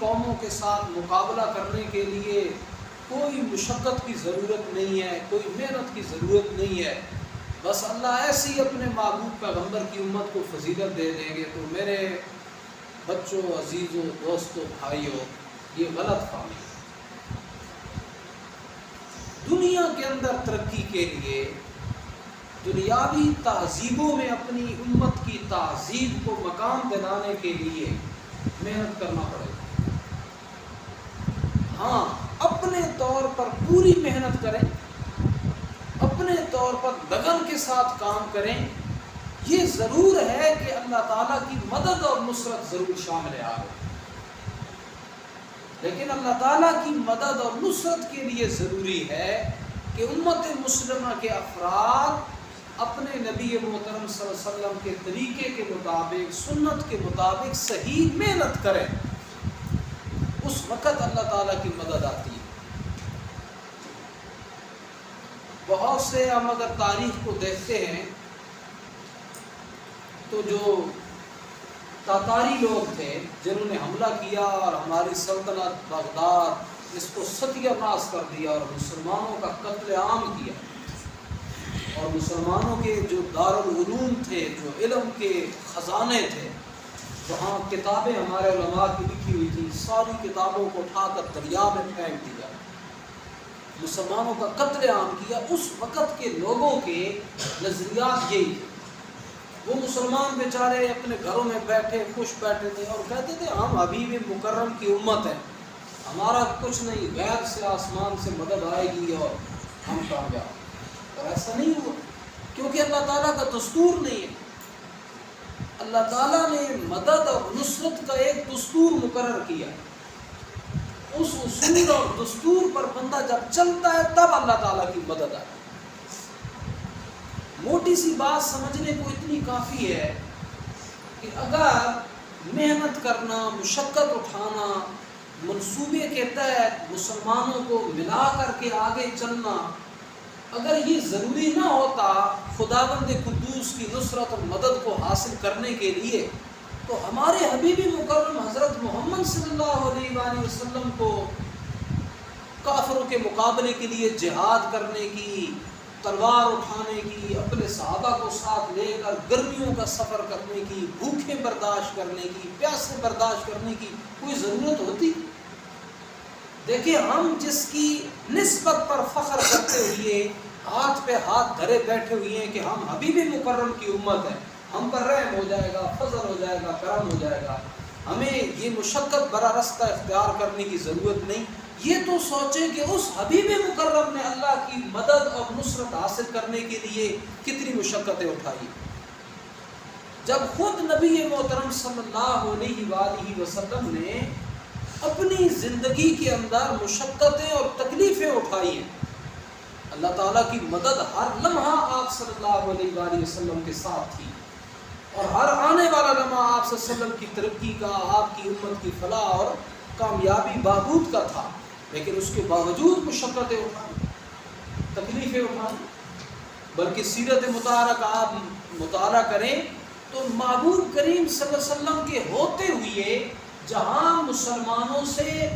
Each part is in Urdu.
قوموں کے ساتھ مقابلہ کرنے کے لیے کوئی مشقت کی ضرورت نہیں ہے، کوئی محنت کی ضرورت نہیں ہے، بس اللہ ایسے ہی اپنے معبود پیغمبر کی امت کو فضیلت دے دیں گے۔ تو میرے بچوں، عزیزوں، دوستوں، بھائیوں، یہ غلط فہمی ہے۔ دنیا کے اندر ترقی کے لیے دنیاوی تہذیبوں میں اپنی امت کی تہذیب کو مقام دلانے کے لیے محنت کرنا پڑے گا۔ ہاں، اپنے طور پر پوری محنت کریں، اپنے طور پر لگن کے ساتھ کام کریں۔ یہ ضرور ہے کہ اللہ تعالیٰ کی مدد اور نصرت ضرور شامل آ گئی، لیکن اللہ تعالیٰ کی مدد اور نصرت کے لیے ضروری ہے کہ امت مسلمہ کے افراد اپنے نبی محترم صلی اللہ علیہ وسلم کے طریقے کے مطابق، سنت کے مطابق صحیح محنت کریں۔ اس وقت اللہ تعالیٰ کی مدد آتی ہے۔ بہت سے ہم اگر تاریخ کو دیکھتے ہیں تو جو تاتاری لوگ تھے جنہوں نے حملہ کیا اور ہماری سلطنت بغداد اس کو ستیہ ناش کر دیا اور مسلمانوں کا قتل عام کیا، اور مسلمانوں کے جو دارالعلوم تھے، جو علم کے خزانے تھے، وہاں کتابیں ہمارے علماء کی لکھی ہوئی تھی، ساری کتابوں کو اٹھا کر دریا میں پھینک دیا، مسلمانوں کا قتل عام کیا۔ اس وقت کے لوگوں کے نظریات یہی تھے۔ وہ مسلمان بیچارے اپنے گھروں میں بیٹھے خوش بیٹھے تھے اور کہتے تھے ہم حبیب مکرم کی امت ہیں، ہمارا کچھ نہیں، غیب سے آسمان سے مدد آئے گی اور ہم کامیاب۔ اور ایسا نہیں ہوا، کیونکہ اللہ تعالیٰ کا دستور نہیں ہے۔ اللہ تعالیٰ نے مدد اور نصرت کا ایک دستور مقرر کیا، اس اصول اور دستور پر بندہ جب چلتا ہے تب اللہ تعالیٰ کی مدد آئے۔ موٹی سی بات سمجھنے کو اتنی کافی ہے کہ اگر محنت کرنا، مشقت اٹھانا، منصوبے کے تحت مسلمانوں کو ملا کر کے آگے چلنا، اگر یہ ضروری نہ ہوتا خداوند قدوس کی نصرت اور مدد کو حاصل کرنے کے لیے، تو ہمارے حبیب مکرم حضرت محمد صلی اللہ علیہ وآلہ وسلم کو کافروں کے مقابلے کے لیے جہاد کرنے کی، تلوار اٹھانے کی، اپنے صحابہ کو ساتھ لے کر گرمیوں کا سفر کرنے کی، بھوکیں برداشت کرنے کی، پیاسیں برداشت کرنے کی کوئی ضرورت ہوتی؟ دیکھیں، ہم جس کی نسبت پر فخر کرتے ہوئے ہاتھ پہ ہاتھ دھرے بیٹھے ہوئے ہیں کہ ہم حبیب مکرم کی امت ہیں، ہم پر رحم ہو جائے گا، فضل ہو جائے گا، کرم ہو جائے گا، ہمیں یہ مشقت برا رستہ اختیار کرنے کی ضرورت نہیں۔ یہ تو سوچیں کہ اس حبیب مکرم نے اللہ کی مدد اور نصرت حاصل کرنے کے لیے کتنی مشقتیں اٹھائی۔ جب خود نبی محترم صلی اللہ علیہ وآلہ وسلم نے اپنی زندگی کے اندر مشقتیں اور تکلیفیں اٹھائی ہیں، اللہ تعالیٰ کی مدد ہر لمحہ آپ صلی اللہ علیہ وآلہ وسلم کے ساتھ تھی، اور ہر آنے والا لمحہ آپ صلی اللہ علیہ وسلم کی ترقی کا، آپ کی امت کی فلاح اور کامیابی بہبود کا تھا، لیکن اس کے باوجود مشقتیں اٹھائیں، تکلیفیں اٹھائیں۔ بلکہ سیرت مطہرہ کا آپ مطالعہ کریں تو محبوب کریم صلی اللہ علیہ وسلم کے ہوتے ہوئے جہاں مسلمانوں سے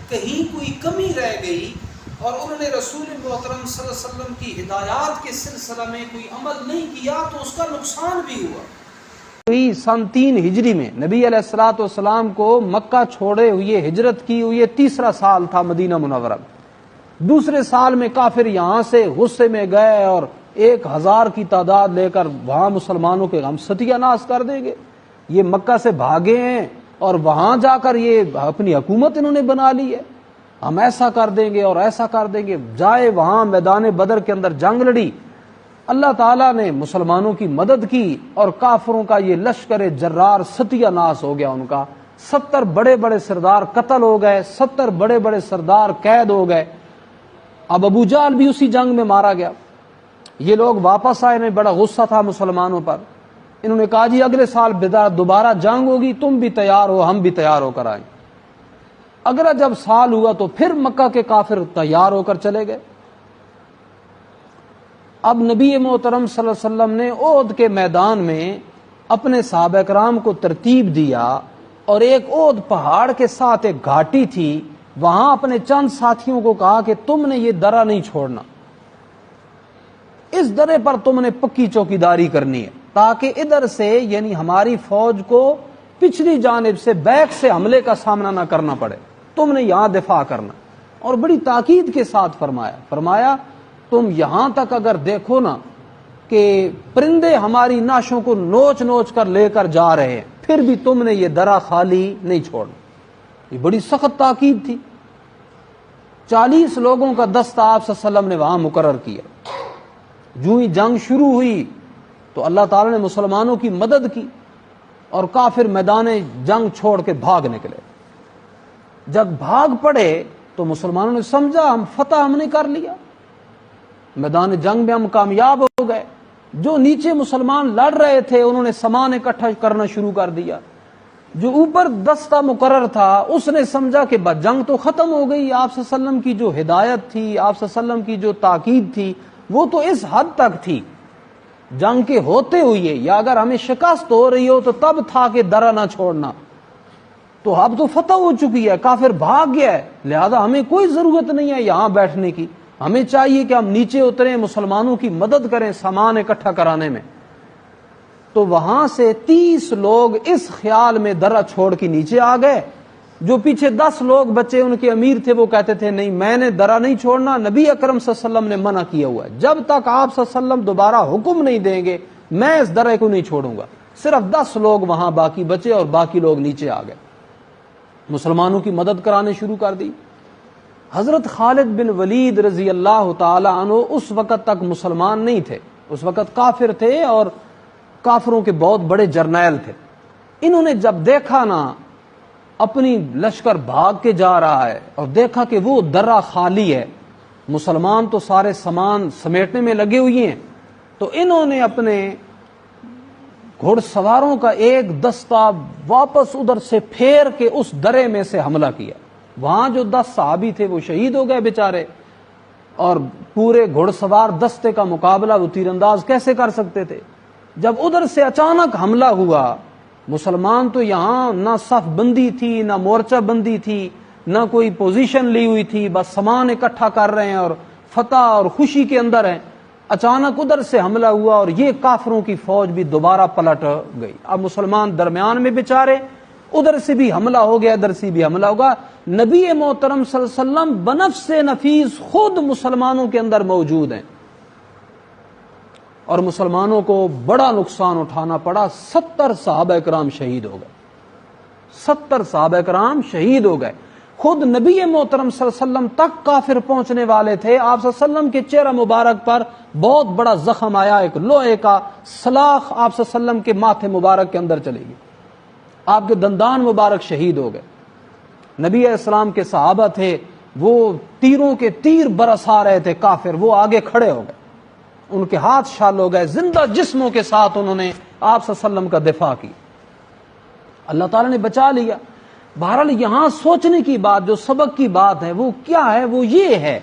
کہیں کوئی کمی رہ گئی اور انہوں نے رسول محترم صلی اللہ علیہ وسلم کی ہدایات کے سلسلہ میں کوئی عمل نہیں کیا تو اس کا نقصان بھی ہوا۔ سن 3 ہجری میں نبی علیہ الصلوۃ والسلام کو مکہ چھوڑے ہوئے ہجرت کی ہوئی 3را سال تھا مدینہ منورہ میں۔ 2 سال میں کافر یہاں سے غصے میں گئے اور 1000 کی تعداد لے کر وہاں مسلمانوں کے ہم ستیہ ناش کر دیں گے، یہ مکہ سے بھاگے ہیں اور وہاں جا کر یہ اپنی حکومت انہوں نے بنا لی ہے، ہم ایسا کر دیں گے اور ایسا کر دیں گے۔ جائے وہاں میدان بدر کے اندر جنگ لڑی، اللہ تعالیٰ نے مسلمانوں کی مدد کی اور کافروں کا یہ لشکر جرار ستیہ ناش ہو گیا ان کا۔ 70 بڑے بڑے سردار قتل ہو گئے، 70 بڑے بڑے سردار قید ہو گئے۔ اب ابو جہل بھی اسی جنگ میں مارا گیا۔ یہ لوگ واپس آئے، انہیں بڑا غصہ تھا مسلمانوں پر، انہوں نے کہا جی اگلے سال دوبارہ جنگ ہوگی، تم بھی تیار ہو، ہم بھی تیار ہو کر آئیں۔ اگلا جب سال ہوا تو پھر مکہ کے کافر تیار ہو کر چلے گئے۔ اب نبی محترم صلی اللہ علیہ وسلم نے احد کے میدان میں اپنے صحابہ کرام کو ترتیب دیا اور ایک اود پہاڑ کے ساتھ ایک گھاٹی تھی، وہاں اپنے چند ساتھیوں کو کہا کہ تم نے یہ درہ نہیں چھوڑنا، اس درے پر تم نے پکی چوکیداری کرنی ہے، تاکہ ادھر سے یعنی ہماری فوج کو پچھلی جانب سے بیک سے حملے کا سامنا نہ کرنا پڑے، تم نے یہاں دفاع کرنا۔ اور بڑی تاکید کے ساتھ فرمایا تم یہاں تک اگر دیکھو نا کہ پرندے ہماری ناشوں کو نوچ نوچ کر لے کر جا رہے ہیں، پھر بھی تم نے یہ درہ خالی نہیں چھوڑنا۔ یہ بڑی سخت تاکید تھی۔ 40 لوگوں کا دستہ آپ صلی اللہ علیہ وسلم نے وہاں مقرر کیا۔ جو ہی جنگ شروع ہوئی تو اللہ تعالی نے مسلمانوں کی مدد کی اور کافر میدان جنگ چھوڑ کے بھاگ نکلے۔ جب بھاگ پڑے تو مسلمانوں نے سمجھا ہم نے کر لیا، میدان جنگ میں ہم کامیاب ہو گئے۔ جو نیچے مسلمان لڑ رہے تھے انہوں نے سامان اکٹھا کرنا شروع کر دیا۔ جو اوپر دستہ مقرر تھا اس نے سمجھا کہ جنگ تو ختم ہو گئی، آپ صلی اللہ علیہ وسلم کی جو ہدایت تھی، آپ صلی اللہ علیہ وسلم کی جو تاکید تھی وہ تو اس حد تک تھی، جنگ کے ہوتے ہوئے یا اگر ہمیں شکست ہو رہی ہو تو تب تھا کہ درہ نہ چھوڑنا، تو اب تو فتح ہو چکی ہے، کافر بھاگ گیا ہے، لہذا ہمیں کوئی ضرورت نہیں ہے یہاں بیٹھنے کی، ہمیں چاہیے کہ ہم نیچے اتریں، مسلمانوں کی مدد کریں سامان اکٹھا کرانے میں۔ تو وہاں سے 30 لوگ اس خیال میں درہ چھوڑ کے نیچے آ گئے۔ جو پیچھے 10 لوگ بچے ان کے امیر تھے وہ کہتے تھے نہیں میں نے درہ نہیں چھوڑنا، نبی اکرم صلی اللہ علیہ وسلم نے منع کیا ہوا ہے، جب تک آپ صلی اللہ علیہ وسلم دوبارہ حکم نہیں دیں گے میں اس درہ کو نہیں چھوڑوں گا۔ صرف 10 لوگ وہاں باقی بچے اور باقی لوگ نیچے آ گئے، مسلمانوں کی مدد کرانے شروع کر دی۔ حضرت خالد بن ولید رضی اللہ تعالی عنہ اس وقت تک مسلمان نہیں تھے، اس وقت کافر تھے اور کافروں کے بہت بڑے جرنیل تھے۔ انہوں نے جب دیکھا نا اپنی لشکر بھاگ کے جا رہا ہے اور دیکھا کہ وہ درہ خالی ہے، مسلمان تو سارے سامان سمیٹنے میں لگے ہوئے ہیں، تو انہوں نے اپنے گھڑ سواروں کا ایک دستہ واپس ادھر سے پھیر کے اس درے میں سے حملہ کیا۔ وہاں جو 10 صحابی تھے وہ شہید ہو گئے بیچارے، اور پورے گھڑ سوار دستے کا مقابلہ وہ تیر انداز کیسے کر سکتے تھے؟ جب ادھر سے اچانک حملہ ہوا، مسلمان تو یہاں نہ صف بندی تھی، نہ مورچہ بندی تھی، نہ کوئی پوزیشن لی ہوئی تھی، بس سامان اکٹھا کر رہے ہیں اور فتح اور خوشی کے اندر ہیں۔ اچانک ادھر سے حملہ ہوا اور یہ کافروں کی فوج بھی دوبارہ پلٹ گئی۔ اب مسلمان درمیان میں بیچارے، ادھر سے بھی حملہ ہو گیا، ادھر سے بھی حملہ ہوگا۔ نبی محترم صلی اللہ علیہ وسلم بنفس نفیس خود مسلمانوں کے اندر موجود ہیں، اور مسلمانوں کو بڑا نقصان اٹھانا پڑا۔ 70 صحابہ کرام شہید ہو گئے، 70 صحابہ کرام شہید ہو گئے۔ خود نبی محترم صلی اللہ علیہ وسلم تک کافر پہنچنے والے تھے، آپ صلی اللہ علیہ وسلم کے چہرہ مبارک پر بہت بڑا زخم آیا، ایک لوہے کا سلاخ آپ صلی اللہ علیہ وسلم کے ماتھے مبارک کے اندر چلے گی، آپ کے دندان مبارک شہید ہو گئے۔ نبی علیہ السلام کے صحابہ تھے، وہ تیروں کے تیر برسا رہے تھے کافر، وہ آگے کھڑے ہو گئے، ان کے ہاتھ شال ہو گئے، زندہ جسموں کے ساتھ انہوں نے آپ صلی اللہ علیہ وسلم کا دفاع کی، اللہ تعالی نے بچا لیا۔ بہرحال یہاں سوچنے کی بات، جو سبق کی بات ہے وہ کیا ہے؟ وہ یہ ہے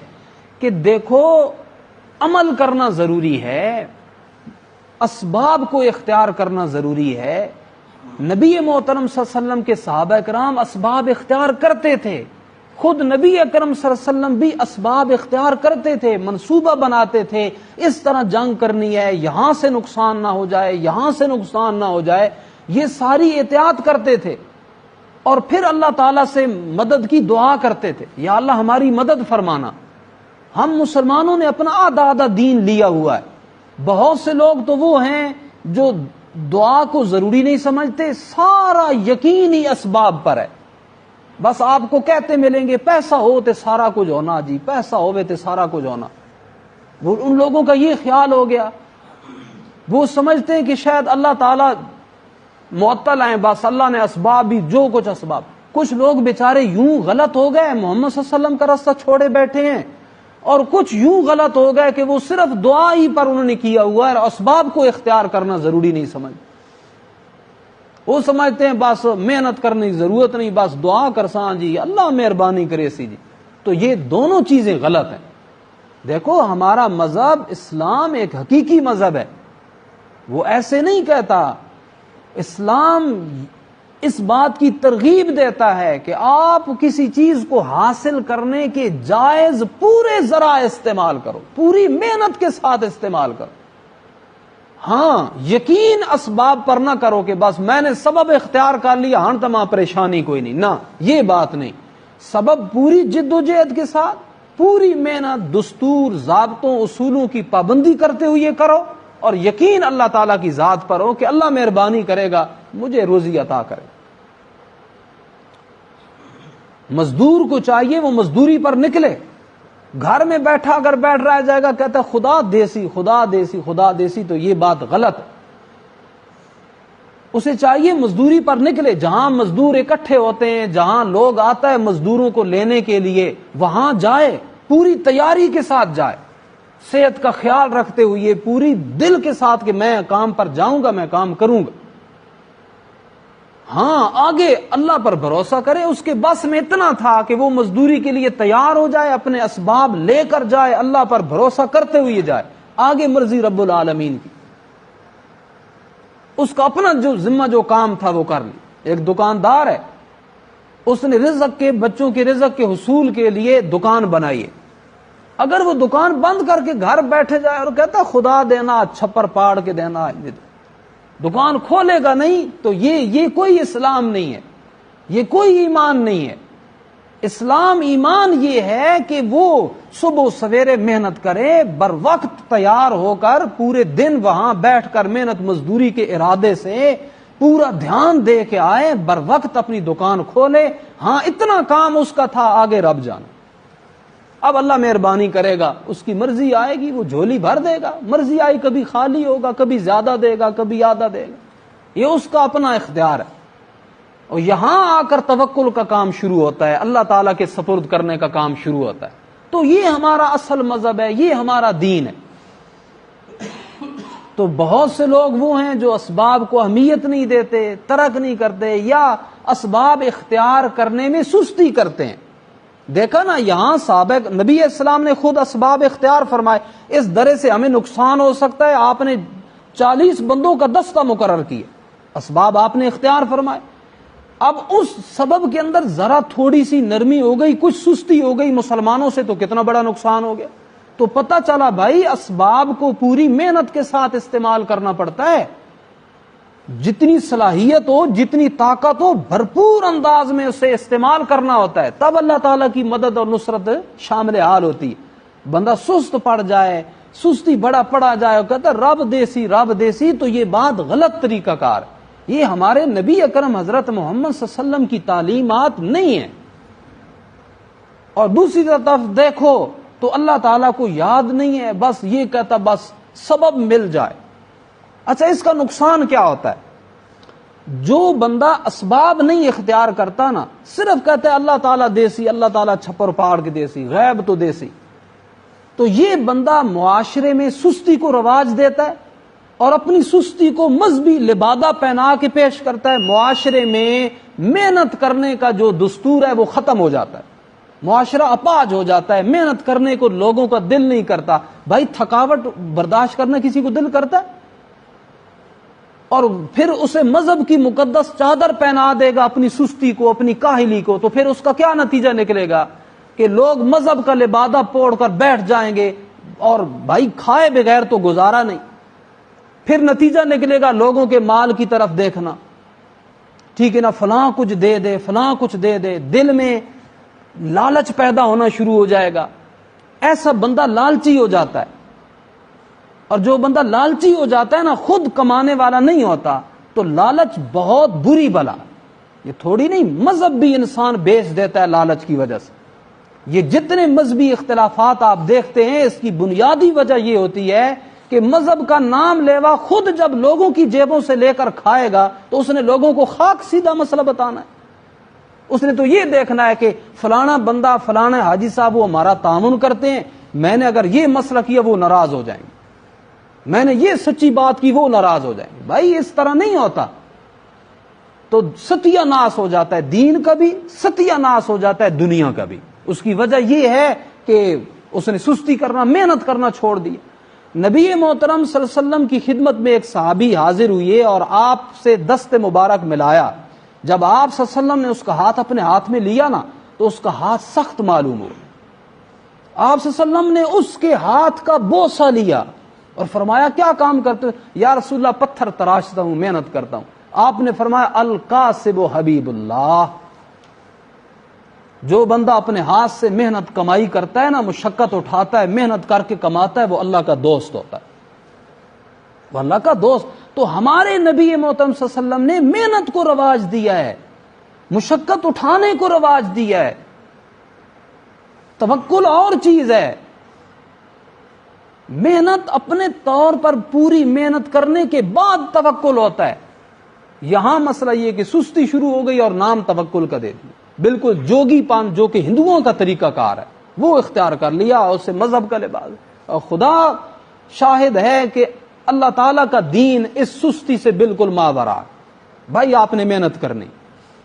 کہ دیکھو عمل کرنا ضروری ہے، اسباب کو اختیار کرنا ضروری ہے۔ نبی محترم صلی اللہ علیہ وسلم کے صحابہ کرام اسباب اختیار کرتے تھے، خود نبی اکرم صلی اللہ علیہ وسلم بھی اسباب اختیار کرتے تھے، منصوبہ بناتے تھے، اس طرح جنگ کرنی ہے، یہاں سے نقصان نہ ہو جائے، یہاں سے نقصان نہ ہو جائے، یہ ساری احتیاط کرتے تھے، اور پھر اللہ تعالیٰ سے مدد کی دعا کرتے تھے، یا اللہ ہماری مدد فرمانا۔ ہم مسلمانوں نے اپنا آدھا آدھا دین لیا ہوا ہے، بہت سے لوگ تو وہ ہیں جو دعا کو ضروری نہیں سمجھتے، سارا یقینی اسباب پر ہے، بس آپ کو کہتے ملیں گے پیسہ ہو تے سارا کچھ ہونا، جی پیسہ ہوئے تے سارا کچھ ہونا۔ وہ ان لوگوں کا یہ خیال ہو گیا، وہ سمجھتے ہیں کہ شاید اللہ تعالیٰ معطل ہیں، بس اللہ نے اسباب بھی جو کچھ اسباب۔ کچھ لوگ بیچارے یوں غلط ہو گئے، محمد صلی اللہ علیہ وسلم کا راستہ چھوڑے بیٹھے ہیں، اور کچھ یوں غلط ہو گئے کہ وہ صرف دعا ہی پر انہوں نے کیا ہوا ہے، اور اسباب کو اختیار کرنا ضروری نہیں سمجھ۔ وہ سمجھتے ہیں بس محنت کرنے کی ضرورت نہیں، بس دعا کرساں جی اللہ مہربانی کرے سی جی۔ تو یہ دونوں چیزیں غلط ہیں۔ دیکھو ہمارا مذہب اسلام ایک حقیقی مذہب ہے، وہ ایسے نہیں کہتا۔ اسلام اس بات کی ترغیب دیتا ہے کہ آپ کسی چیز کو حاصل کرنے کے جائز پورے ذرائع استعمال کرو، پوری محنت کے ساتھ استعمال کرو. ہاں یقین اسباب پر نہ کرو کہ بس میں نے سبب اختیار کر لیا ہاں تمام پریشانی کوئی نہیں، نہ یہ بات نہیں. سبب پوری جد و جہد کے ساتھ، پوری محنت، دستور، ضابطوں، اصولوں کی پابندی کرتے ہوئے کرو، اور یقین اللہ تعالیٰ کی ذات پر ہو کہ اللہ مہربانی کرے گا، مجھے روزی عطا کرے. مزدور کو چاہیے وہ مزدوری پر نکلے. گھر میں بیٹھا اگر بیٹھ رہ جائے گا کہتا ہے خدا دیسی خدا دیسی خدا دیسی، تو یہ بات غلط ہے. اسے چاہیے مزدوری پر نکلے. جہاں مزدور اکٹھے ہوتے ہیں، جہاں لوگ آتا ہے مزدوروں کو لینے کے لیے، وہاں جائے، پوری تیاری کے ساتھ جائے، صحت کا خیال رکھتے ہوئے پوری دل کے ساتھ کہ میں کام پر جاؤں گا، میں کام کروں گا. ہاں آگے اللہ پر بھروسہ کرے. اس کے بس میں اتنا تھا کہ وہ مزدوری کے لیے تیار ہو جائے، اپنے اسباب لے کر جائے، اللہ پر بھروسہ کرتے ہوئے جائے، آگے مرضی رب العالمین کی. اس کا اپنا جو ذمہ جو کام تھا وہ کر لی. ایک دکاندار ہے، اس نے رزق کے، بچوں کے رزق کے حصول کے لیے دکان بنائی ہے. اگر وہ دکان بند کر کے گھر بیٹھے جائے اور کہتا خدا دینا، چھپر پاڑ کے دینا، دکان کھولے گا نہیں، تو یہ کوئی اسلام نہیں ہے، یہ کوئی ایمان نہیں ہے. اسلام ایمان یہ ہے کہ وہ صبح سویرے محنت کرے، بر وقت تیار ہو کر پورے دن وہاں بیٹھ کر محنت مزدوری کے ارادے سے پورا دھیان دے کے آئے، بر وقت اپنی دکان کھولے. ہاں اتنا کام اس کا تھا، آگے رب جانا. اب اللہ مہربانی کرے گا، اس کی مرضی آئے گی وہ جھولی بھر دے گا. مرضی آئی کبھی خالی ہوگا، کبھی زیادہ دے گا، کبھی آدھا دے گا. یہ اس کا اپنا اختیار ہے. اور یہاں آ کر توکل کا کام شروع ہوتا ہے، اللہ تعالیٰ کے سپرد کرنے کا کام شروع ہوتا ہے. تو یہ ہمارا اصل مذہب ہے، یہ ہمارا دین ہے. تو بہت سے لوگ وہ ہیں جو اسباب کو اہمیت نہیں دیتے، ترک نہیں کرتے، یا اسباب اختیار کرنے میں سستی کرتے ہیں. دیکھا نا یہاں سابق نبی اسلام نے خود اسباب اختیار فرمائے. اس درے سے ہمیں نقصان ہو سکتا ہے، آپ نے 40 بندوں کا دستہ مقرر کیا، اسباب آپ نے اختیار فرمائے. اب اس سبب کے اندر ذرا تھوڑی سی نرمی ہو گئی، کچھ سستی ہو گئی مسلمانوں سے، تو کتنا بڑا نقصان ہو گیا. تو پتہ چلا بھائی اسباب کو پوری محنت کے ساتھ استعمال کرنا پڑتا ہے. جتنی صلاحیت ہو، جتنی طاقت ہو، بھرپور انداز میں اسے استعمال کرنا ہوتا ہے، تب اللہ تعالیٰ کی مدد اور نصرت شامل حال ہوتی ہے. بندہ سست پڑ جائے، سستی بڑا پڑا جائے اور کہتا ہے رب دیسی رب دیسی، تو یہ بات غلط طریقہ کار. یہ ہمارے نبی اکرم حضرت محمد صلی اللہ علیہ وسلم کی تعلیمات نہیں ہیں. اور دوسری طرف دیکھو تو اللہ تعالیٰ کو یاد نہیں ہے، بس یہ کہتا بس سبب مل جائے. اچھا اس کا نقصان کیا ہوتا ہے؟ جو بندہ اسباب نہیں اختیار کرتا نا، صرف کہتا ہے اللہ تعالیٰ دیسی، اللہ تعالیٰ چھپر پاڑ کے دیسی، غیب تو دیسی، تو یہ بندہ معاشرے میں سستی کو رواج دیتا ہے اور اپنی سستی کو مذہبی لبادہ پہنا کے پیش کرتا ہے. معاشرے میں محنت کرنے کا جو دستور ہے وہ ختم ہو جاتا ہے، معاشرہ اپاج ہو جاتا ہے. محنت کرنے کو لوگوں کا دل نہیں کرتا. بھائی تھکاوٹ برداشت کرنا کسی کو دل کرتا ہے؟ اور پھر اسے مذہب کی مقدس چادر پہنا دے گا اپنی سستی کو، اپنی کاہلی کو، تو پھر اس کا کیا نتیجہ نکلے گا کہ لوگ مذہب کا لبادہ پوڑ کر بیٹھ جائیں گے، اور بھائی کھائے بغیر تو گزارا نہیں. پھر نتیجہ نکلے گا لوگوں کے مال کی طرف دیکھنا، ٹھیک ہے نا، فلاں کچھ دے دے، فلاں کچھ دے دے، دل میں لالچ پیدا ہونا شروع ہو جائے گا. ایسا بندہ لالچی ہو جاتا ہے. اور جو بندہ لالچی ہو جاتا ہے نا، خود کمانے والا نہیں ہوتا، تو لالچ بہت بری بلا. یہ تھوڑی نہیں، مذہب بھی انسان بیچ دیتا ہے لالچ کی وجہ سے. یہ جتنے مذہبی اختلافات آپ دیکھتے ہیں، اس کی بنیادی وجہ یہ ہوتی ہے کہ مذہب کا نام لیوا خود جب لوگوں کی جیبوں سے لے کر کھائے گا تو اس نے لوگوں کو خاک سیدھا مسئلہ بتانا ہے. اس نے تو یہ دیکھنا ہے کہ فلانا بندہ، فلانا حاجی صاحب وہ ہمارا تعاون کرتے ہیں، میں نے اگر یہ مسئلہ کیا وہ ناراض ہو جائیں گے، میں نے یہ سچی بات کی وہ ناراض ہو جائیں گے. بھائی اس طرح نہیں ہوتا. تو ستیہ ناس ہو جاتا ہے دین کا بھی، ستیہ ناس ہو جاتا ہے دنیا کا بھی. اس کی وجہ یہ ہے کہ اس نے سستی کرنا، محنت کرنا چھوڑ دی. نبی محترم صلی اللہ علیہ وسلم کی خدمت میں ایک صحابی حاضر ہوئے اور آپ سے دست مبارک ملایا جب آپ صلی اللہ علیہ وسلم نے اس کا ہاتھ اپنے ہاتھ میں لیا نا تو اس کا ہاتھ سخت معلوم ہوا. آپ صلی اللہ علیہ وسلم نے اس کے ہاتھ کا بوسہ لیا اور فرمایا کیا کام کرتے ہو؟ یا رسول اللہ پتھر تراشتا ہوں، محنت کرتا ہوں. آپ نے فرمایا القاسب حبیب اللہ، جو بندہ اپنے ہاتھ سے محنت کمائی کرتا ہے نا، مشقت اٹھاتا ہے، محنت کر کے کماتا ہے، وہ اللہ کا دوست ہوتا ہے، وہ اللہ کا دوست. تو ہمارے نبی محترم صلی اللہ علیہ وسلم نے محنت کو رواج دیا ہے، مشقت اٹھانے کو رواج دیا ہے. توکل اور چیز ہے. محنت اپنے طور پر پوری محنت کرنے کے بعد توکل ہوتا ہے. یہاں مسئلہ یہ کہ سستی شروع ہو گئی اور نام توکل کا دے دیا. بالکل جوگی پان جو کہ ہندوؤں کا طریقہ کار ہے وہ اختیار کر لیا، اور اسے مذہب کا لباس. اور خدا شاہد ہے کہ اللہ تعالیٰ کا دین اس سستی سے بالکل ماورا. بھائی آپ نے محنت کرنی.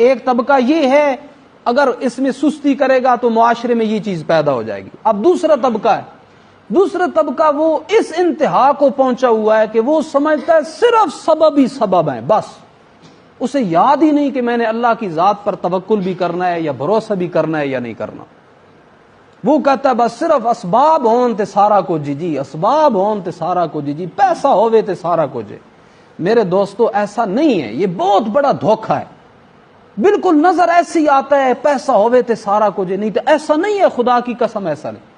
ایک طبقہ یہ ہے اگر اس میں سستی کرے گا تو معاشرے میں یہ چیز پیدا ہو جائے گی. اب دوسرا طبقہ ہے، دوسرا طبقہ وہ اس انتہا کو پہنچا ہوا ہے کہ وہ سمجھتا ہے صرف سبب ہی سبب ہیں، بس اسے یاد ہی نہیں کہ میں نے اللہ کی ذات پر توکل بھی کرنا ہے یا بھروسہ بھی کرنا ہے یا نہیں کرنا. وہ کہتا ہے بس صرف اسباب ہون تے سارا کچھ جی، اسباب ہون تے سارا کچھ جی، پیسہ ہوئے تے سارا کچھ. میرے دوستو ایسا نہیں ہے، یہ بہت بڑا دھوکہ ہے. بالکل نظر ایسی آتا ہے پیسہ ہوئے تے سارا کچھ، نہیں تو ایسا نہیں ہے، خدا کی قسم ایسا نہیں.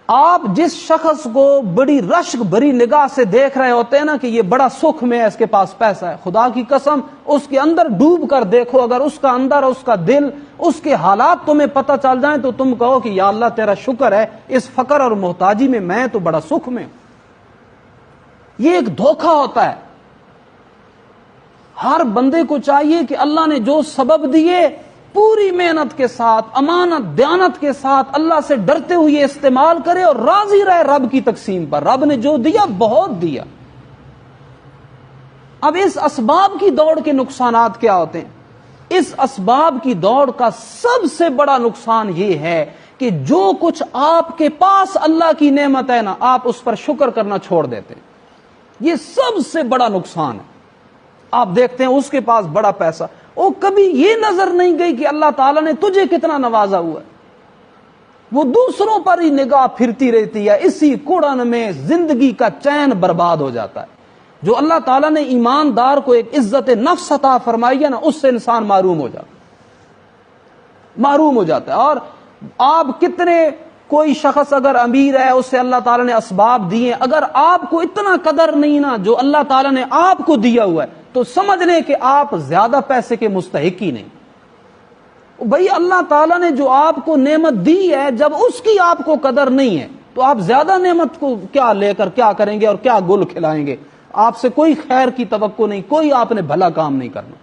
آپ جس شخص کو بڑی رشک بھری نگاہ سے دیکھ رہے ہوتے ہیں نا کہ یہ بڑا سکھ میں ہے، اس کے پاس پیسہ ہے، خدا کی قسم اس کے اندر ڈوب کر دیکھو، اگر اس کا اندر، اس کا دل، اس کے حالات تمہیں پتہ چل جائیں تو تم کہو کہ یا اللہ تیرا شکر ہے اس فقر اور محتاجی میں تو بڑا سکھ میں. یہ ایک دھوکہ ہوتا ہے. ہر بندے کو چاہیے کہ اللہ نے جو سبب دیے پوری محنت کے ساتھ، امانت دیانت کے ساتھ، اللہ سے ڈرتے ہوئے استعمال کرے اور راضی رہے رب کی تقسیم پر. رب نے جو دیا بہت دیا. اب اس اسباب کی دوڑ کے نقصانات کیا ہوتے ہیں؟ اس اسباب کی دوڑ کا سب سے بڑا نقصان یہ ہے کہ جو کچھ آپ کے پاس اللہ کی نعمت ہے نا، آپ اس پر شکر کرنا چھوڑ دیتے ہیں. یہ سب سے بڑا نقصان ہے. آپ دیکھتے ہیں اس کے پاس بڑا پیسہ، وہ کبھی یہ نظر نہیں گئی کہ اللہ تعالیٰ نے تجھے کتنا نوازا ہوا ہے. وہ دوسروں پر ہی نگاہ پھرتی رہتی ہے. اسی کوڑن میں زندگی کا چین برباد ہو جاتا ہے. جو اللہ تعالیٰ نے ایماندار کو ایک عزت نفس عطا فرمائی ہے نا، اس سے انسان معروم ہو جاتا ہے. اور آپ کتنے، کوئی شخص اگر امیر ہے اسے اللہ تعالیٰ نے اسباب دیے، اگر آپ کو اتنا قدر نہیں نا جو اللہ تعالیٰ نے آپ کو دیا ہوا ہے تو سمجھ لیں کہ آپ زیادہ پیسے کے مستحق ہی نہیں. بھئی اللہ تعالیٰ نے جو آپ کو نعمت دی ہے، جب اس کی آپ کو قدر نہیں ہے تو آپ زیادہ نعمت کو کیا لے کر کیا کریں گے اور کیا گل کھلائیں گے؟ آپ سے کوئی خیر کی توقع نہیں، کوئی آپ نے بھلا کام نہیں کرنا.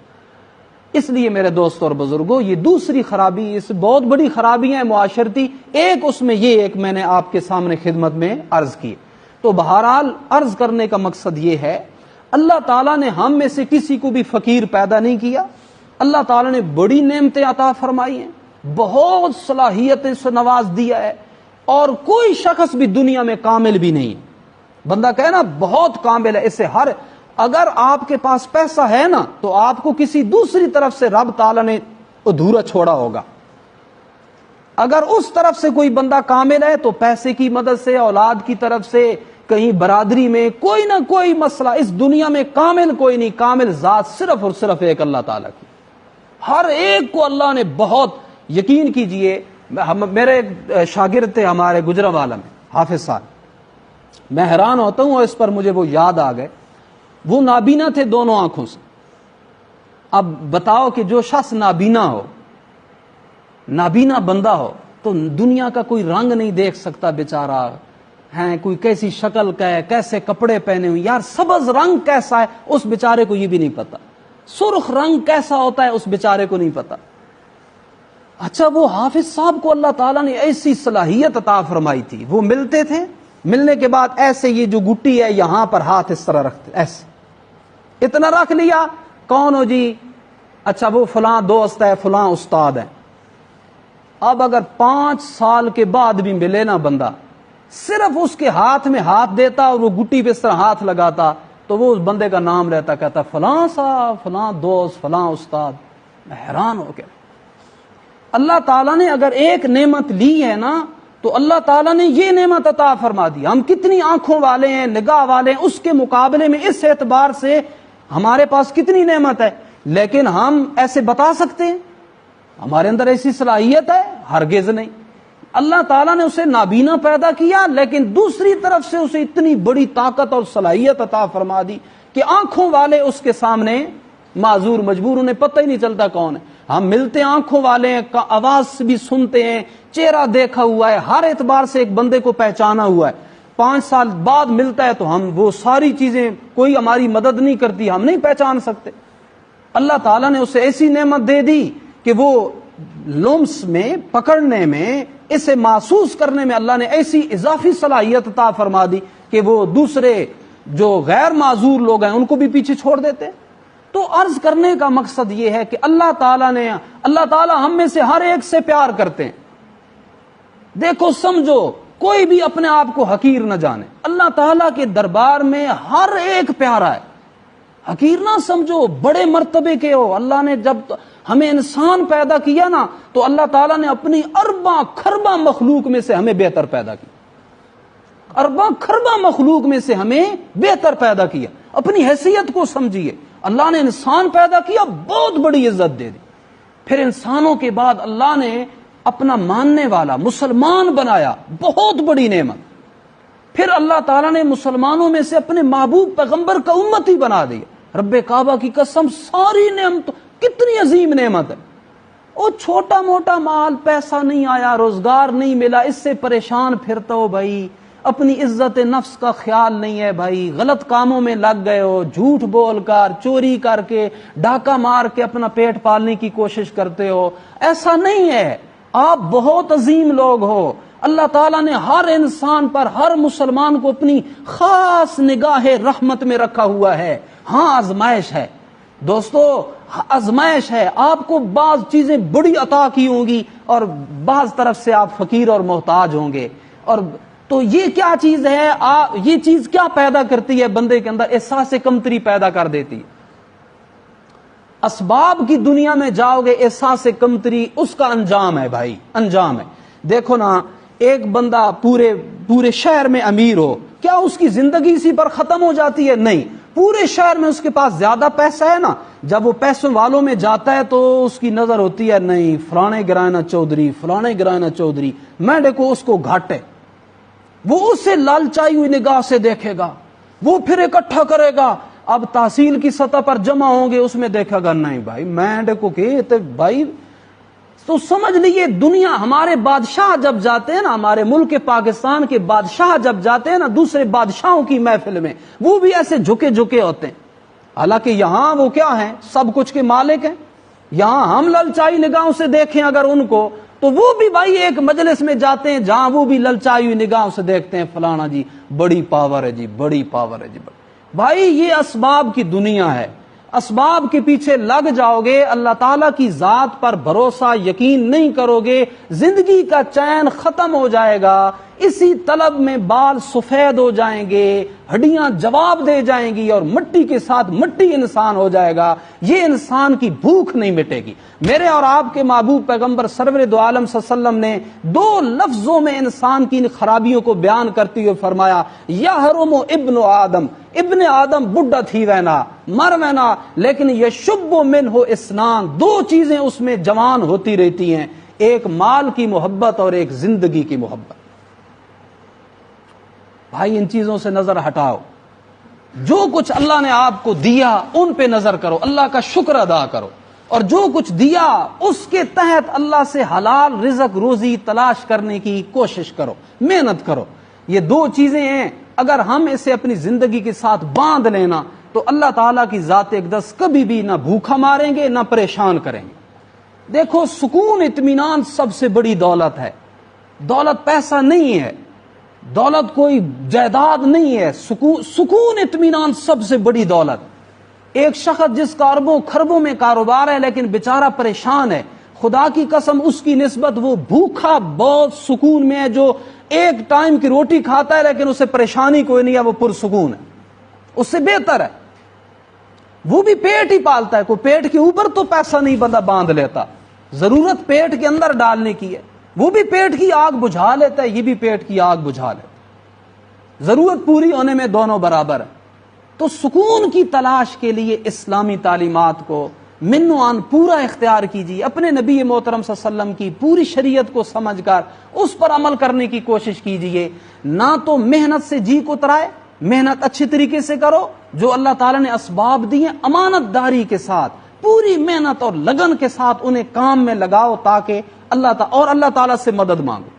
اس لیے میرے دوستوں اور بزرگوں، یہ دوسری خرابی، اس بہت بڑی خرابیاں ہیں معاشرتی. ایک اس میں یہ ایک میں نے آپ کے سامنے خدمت میں عرض کی. تو بہرحال عرض کرنے کا مقصد یہ ہے، اللہ تعالیٰ نے ہم میں سے کسی کو بھی فقیر پیدا نہیں کیا. اللہ تعالیٰ نے بڑی نعمتیں عطا فرمائی ہیں، بہت صلاحیتیں سے نواز دیا ہے، اور کوئی شخص بھی دنیا میں کامل بھی نہیں. بندہ کہے نا بہت کامل ہے، اس سے ہر، اگر آپ کے پاس پیسہ ہے نا تو آپ کو کسی دوسری طرف سے رب تعالیٰ نے ادھورا چھوڑا ہوگا. اگر اس طرف سے کوئی بندہ کامل ہے تو پیسے کی مدد سے، اولاد کی طرف سے، کہیں برادری میں کوئی نہ کوئی مسئلہ. اس دنیا میں کامل کوئی نہیں، کامل ذات صرف اور صرف ایک اللہ تعالیٰ کی. ہر ایک کو اللہ نے بہت، یقین کیجئے، میرے ایک شاگرد تھے ہمارے گجرانوالہ میں، حافظ صاحب. میں حیران ہوتا ہوں اور اس پر مجھے وہ یاد آ گئے. وہ نابینا تھے دونوں آنکھوں سے. اب بتاؤ کہ جو شخص نابینا ہو، نابینا بندہ ہو تو دنیا کا کوئی رنگ نہیں دیکھ سکتا بیچارہ، ہیں کوئی کیسی شکل کا ہے، کیسے کپڑے پہنے ہوئے، یار سبز رنگ کیسا ہے اس بیچارے کو یہ بھی نہیں پتا، سرخ رنگ کیسا ہوتا ہے اس بیچارے کو نہیں پتا. اچھا وہ حافظ صاحب کو اللہ تعالیٰ نے ایسی صلاحیت عطا فرمائی تھی، وہ ملتے تھے، ملنے کے بعد ایسے یہ جو گٹی ہے یہاں پر ہاتھ اس طرح رکھتے، ایسے اتنا رکھ لیا، کون ہو جی؟ اچھا وہ فلاں دوست ہے، فلاں استاد ہے. اب اگر 5 سال کے بعد بھی ملے نا بندہ، صرف اس کے ہاتھ میں ہاتھ دیتا اور وہ گٹی پہ اس طرح ہاتھ لگاتا تو وہ اس بندے کا نام رہتا, کہتا فلاں صاحب, فلاں دوست, فلاں استاد. میں حیران ہو گیا. اللہ تعالیٰ نے اگر ایک نعمت لی ہے نا تو اللہ تعالیٰ نے یہ نعمت عطا فرما دی. ہم کتنی آنکھوں والے ہیں, نگاہ والے ہیں, اس کے مقابلے میں اس اعتبار سے ہمارے پاس کتنی نعمت ہے, لیکن ہم ایسے بتا سکتے ہیں ہمارے اندر ایسی صلاحیت ہے؟ ہرگز نہیں. اللہ تعالیٰ نے اسے نابینا پیدا کیا, لیکن دوسری طرف سے اسے اتنی بڑی طاقت اور صلاحیت عطا فرما دی کہ آنکھوں والے اس کے سامنے معذور مجبور, انہیں پتہ ہی نہیں چلتا کون ہے. ہم ملتے ہیں آنکھوں والے ہیں, آواز بھی سنتے ہیں, چہرہ دیکھا ہوا ہے, ہر اعتبار سے ایک بندے کو پہچانا ہوا ہے. 5 سال بعد ملتا ہے تو ہم وہ ساری چیزیں, کوئی ہماری مدد نہیں کرتی, ہم نہیں پہچان سکتے. اللہ تعالیٰ نے اسے ایسی نعمت دے دی کہ وہ لمس میں, پکڑنے میں, اسے محسوس کرنے میں اللہ نے ایسی اضافی صلاحیت عطا فرما دی کہ وہ دوسرے جو غیر معذور لوگ ہیں ان کو بھی پیچھے چھوڑ دیتے. تو عرض کرنے کا مقصد یہ ہے کہ اللہ تعالیٰ ہم میں سے ہر ایک سے پیار کرتے ہیں. دیکھو سمجھو, کوئی بھی اپنے آپ کو حقیر نہ جانے. اللہ تعالیٰ کے دربار میں ہر ایک پیارا ہے. حقیر نہ سمجھو, بڑے مرتبے کے ہو. اللہ نے جب ہمیں انسان پیدا کیا نا تو اللہ تعالیٰ نے اپنی ارباں کھرباں مخلوق میں سے ہمیں بہتر پیدا کیا. ارباں کھرباں مخلوق میں سے ہمیں بہتر پیدا کیا. اپنی حیثیت کو سمجھیے. اللہ نے انسان پیدا کیا, بہت بڑی عزت دے دی. پھر انسانوں کے بعد اللہ نے اپنا ماننے والا مسلمان بنایا, بہت بڑی نعمت. پھر اللہ تعالیٰ نے مسلمانوں میں سے اپنے محبوب پیغمبر کا امتی بنا دیا. رب کعبہ کی قسم, ساری نعمت کتنی عظیم نعمت ہے. وہ چھوٹا موٹا مال, پیسہ نہیں آیا, روزگار نہیں ملا, اس سے پریشان پھرتا ہو بھائی. اپنی عزت نفس کا خیال نہیں ہے بھائی, غلط کاموں میں لگ گئے ہو, جھوٹ بول کر, چوری کر کے, ڈاکہ مار کے اپنا پیٹ پالنے کی کوشش کرتے ہو. ایسا نہیں ہے, آپ بہت عظیم لوگ ہو. اللہ تعالیٰ نے ہر انسان پر, ہر مسلمان کو اپنی خاص نگاہ رحمت میں رکھا ہوا ہے. ہاں آزمائش ہے دوستو, آزمائش ہے. آپ کو بعض چیزیں بڑی عطا کی ہوں گی اور بعض طرف سے آپ فقیر اور محتاج ہوں گے. اور تو یہ کیا چیز ہے, یہ چیز کیا پیدا کرتی ہے بندے کے اندر؟ احساس کمتری پیدا کر دیتی ہے. اسباب کی دنیا میں جاؤ گے, احساس کمتری اس کا انجام ہے بھائی, انجام ہے. دیکھو نا, ایک بندہ پورے شہر میں امیر ہو, کیا اس کی زندگی اسی پر ختم ہو جاتی ہے؟ نہیں. پورے شہر میں اس کے پاس زیادہ پیسہ ہے نا, جب وہ پیسوں والوں میں جاتا ہے تو اس کی نظر ہوتی ہے نہیں فلانے گرائنا چودھری, فلانے گرائنا چودھری, میں دیکھو اس کو گھاٹ ہے. وہ اس سے لالچائی ہوئی نگاہ سے دیکھے گا, وہ پھر اکٹھا کرے گا. اب تحصیل کی سطح پر جمع ہوں گے, اس میں دیکھا گا نہیں بھائی میں دیکھو کہ بھائی. تو سمجھ لیجیے دنیا, ہمارے بادشاہ جب جاتے ہیں نا, ہمارے ملک پاکستان کے بادشاہ جب جاتے ہیں نا دوسرے بادشاہوں کی محفل میں, وہ بھی ایسے جھکے جھکے ہوتے ہیں. حالانکہ یہاں وہ کیا ہیں, سب کچھ کے مالک ہیں. یہاں ہم للچائی نگاہوں سے دیکھیں اگر ان کو, تو وہ بھی بھائی ایک مجلس میں جاتے ہیں جہاں وہ بھی للچائی ہوئی نگاہوں سے دیکھتے ہیں فلانا جی بڑی پاور ہے جی, بڑی پاور ہے جی. بھائی یہ اسباب کی دنیا ہے, اسباب کے پیچھے لگ جاؤ گے, اللہ تعالیٰ کی ذات پر بھروسہ یقین نہیں کرو گے, زندگی کا چین ختم ہو جائے گا. اسی طلب میں بال سفید ہو جائیں گے, ہڈیاں جواب دے جائیں گی, اور مٹی کے ساتھ مٹی انسان ہو جائے گا. یہ انسان کی بھوک نہیں مٹے گی. میرے اور آپ کے محبوب پیغمبر سرور دو عالم صلی اللہ علیہ وسلم نے 2 لفظوں میں انسان کی ان خرابیوں کو بیان کرتے ہوئے فرمایا, یحرم ابن آدم, ابن آدم بڈھا تھی وینا, مر وینا, لیکن یشب منہ اسنان, 2 چیزیں اس میں جوان ہوتی رہتی ہیں, ایک مال کی محبت اور ایک زندگی کی محبت. بھائی ان چیزوں سے نظر ہٹاؤ, جو کچھ اللہ نے آپ کو دیا ان پہ نظر کرو, اللہ کا شکر ادا کرو, اور جو کچھ دیا اس کے تحت اللہ سے حلال رزق روزی تلاش کرنے کی کوشش کرو, محنت کرو. یہ 2 چیزیں ہیں, اگر ہم اسے اپنی زندگی کے ساتھ باندھ لینا تو اللہ تعالیٰ کی ذات اقدس کبھی بھی نہ بھوکا ماریں گے نہ پریشان کریں گے. دیکھو سکون اطمینان سب سے بڑی دولت ہے. دولت پیسہ نہیں ہے, دولت کوئی جائیداد نہیں ہے, سکون اطمینان سب سے بڑی دولت. ایک شخص جس کا اربوں کھربوں میں کاروبار ہے لیکن بیچارہ پریشان ہے, خدا کی قسم اس کی نسبت وہ بھوکھا بہت سکون میں ہے جو 1 ٹائم کی روٹی کھاتا ہے لیکن اسے پریشانی کوئی نہیں ہے, وہ پرسکون ہے. اس سے بہتر ہے. وہ بھی پیٹ ہی پالتا ہے, کوئی پیٹ کے اوپر تو پیسہ نہیں بندہ باندھ لیتا, ضرورت پیٹ کے اندر ڈالنے کی ہے. وہ بھی پیٹ کی آگ بجھا لیتا ہے, یہ بھی پیٹ کی آگ بجھا لیتا ہے. ضرورت پوری ہونے میں دونوں برابر ہیں. تو سکون کی تلاش کے لیے اسلامی تعلیمات کو من و عن پورا اختیار کیجیے, اپنے نبی محترم صلی اللہ علیہ وسلم کی پوری شریعت کو سمجھ کر اس پر عمل کرنے کی کوشش کیجیے. نہ تو محنت سے جی کو ترائے, محنت اچھی طریقے سے کرو, جو اللہ تعالیٰ نے اسباب دیے امانت داری کے ساتھ پوری محنت اور لگن کے ساتھ انہیں کام میں لگاؤ, تاکہ اللہ تعالیٰ سے مدد مانگو.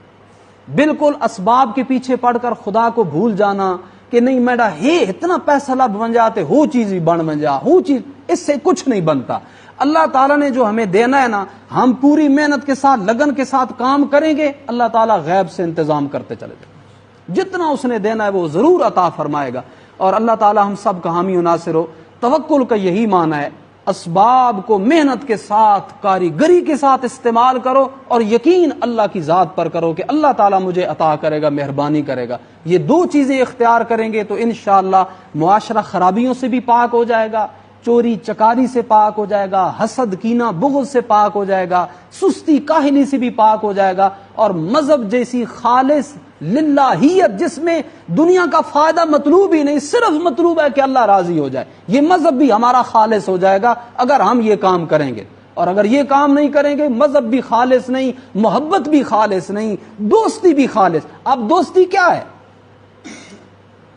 بالکل اسباب کے پیچھے پڑ کر خدا کو بھول جانا کہ نہیں میڈا اتنا پیسہ لب بن جاتے ہو چیز ہی بن جا ہو چیز, اس سے کچھ نہیں بنتا. اللہ تعالیٰ نے جو ہمیں دینا ہے نا, ہم پوری محنت کے ساتھ لگن کے ساتھ کام کریں گے, اللہ تعالیٰ غیب سے انتظام کرتے چلے جائیں. جتنا اس نے دینا ہے وہ ضرور عطا فرمائے گا. اور اللہ تعالیٰ ہم سب کا حامی و ناصر ہو. توکل کا یہی معنی ہے, اسباب کو محنت کے ساتھ کاریگری کے ساتھ استعمال کرو اور یقین اللہ کی ذات پر کرو کہ اللہ تعالیٰ مجھے عطا کرے گا, مہربانی کرے گا. یہ دو چیزیں اختیار کریں گے تو انشاءاللہ معاشرہ خرابیوں سے بھی پاک ہو جائے گا, چوری چکاری سے پاک ہو جائے گا, حسد کینہ بغض سے پاک ہو جائے گا, سستی کاہلی سے بھی پاک ہو جائے گا. اور مذہب جیسی خالص للہیت جس میں دنیا کا فائدہ مطلوب ہی نہیں, صرف مطلوب ہے کہ اللہ راضی ہو جائے, یہ مذہب بھی ہمارا خالص ہو جائے گا اگر ہم یہ کام کریں گے. اور اگر یہ کام نہیں کریں گے, مذہب بھی خالص نہیں, محبت بھی خالص نہیں, دوستی بھی خالص. اب دوستی کیا ہے؟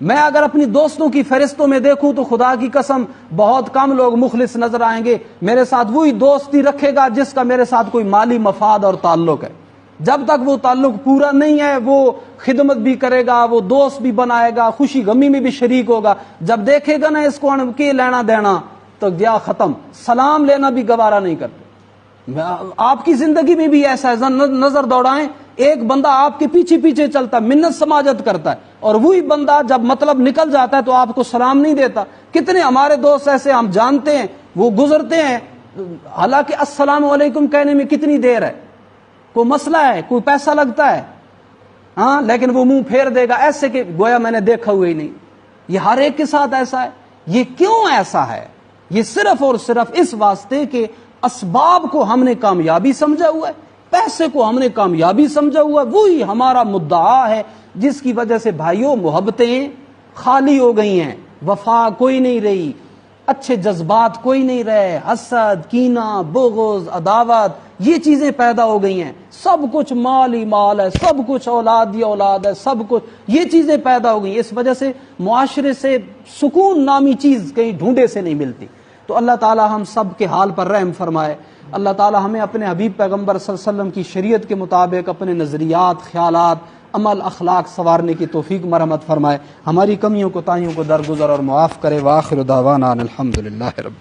میں اگر اپنی دوستوں کی فہرستوں میں دیکھوں تو خدا کی قسم بہت کم لوگ مخلص نظر آئیں گے. میرے ساتھ وہی دوستی رکھے گا جس کا میرے ساتھ کوئی مالی مفاد اور تعلق ہے. جب تک وہ تعلق پورا نہیں ہے وہ خدمت بھی کرے گا, وہ دوست بھی بنائے گا, خوشی غمی میں بھی شریک ہوگا. جب دیکھے گا نا اس کو کے لینا دینا تو گیا ختم, سلام لینا بھی گوارا نہیں کرتے. آپ کی زندگی میں بھی ایسا ہے, نظر دوڑائیں, ایک بندہ آپ کے پیچھے پیچھے چلتا ہے, منت سماجت کرتا ہے, اور وہی بندہ جب مطلب نکل جاتا ہے تو آپ کو سلام نہیں دیتا. کتنے ہمارے دوست ایسے ہم جانتے ہیں, وہ گزرتے ہیں حالانکہ السلام علیکم کہنے میں کتنی دیر ہے, کوئی مسئلہ ہے, کوئی پیسہ لگتا ہے, ہاں, لیکن وہ منہ پھیر دے گا ایسے کہ گویا میں نے دیکھا ہوا ہی نہیں. یہ ہر ایک کے ساتھ ایسا ہے. یہ کیوں ایسا ہے؟ یہ صرف اور صرف اس واسطے کہ اسباب کو ہم نے کامیابی سمجھا ہوا ہے, پیسے کو ہم نے کامیابی سمجھا ہوا ہے. وہی ہمارا مدعا ہے جس کی وجہ سے بھائیوں محبتیں خالی ہو گئی ہیں, وفا کوئی نہیں رہی, اچھے جذبات کوئی نہیں رہے, حسد کینہ بغض عداوت یہ چیزیں پیدا ہو گئی ہیں. سب کچھ مال ہی مال ہے, سب کچھ اولاد ہی اولاد ہے, سب کچھ یہ چیزیں پیدا ہو گئی. اس وجہ سے معاشرے سے سکون نامی چیز کہیں ڈھونڈے سے نہیں ملتی. تو اللہ تعالی ہم سب کے حال پر رحم فرمائے. اللہ تعالی ہمیں اپنے حبیب پیغمبر صلی اللہ علیہ وسلم کی شریعت کے مطابق اپنے نظریات, خیالات, عمل, اخلاق سنوارنے کی توفیق مرحمت فرمائے. ہماری کمیوں کو تائیوں کو درگزر اور معاف کرے. وآخر دعوانا الحمدللہ رب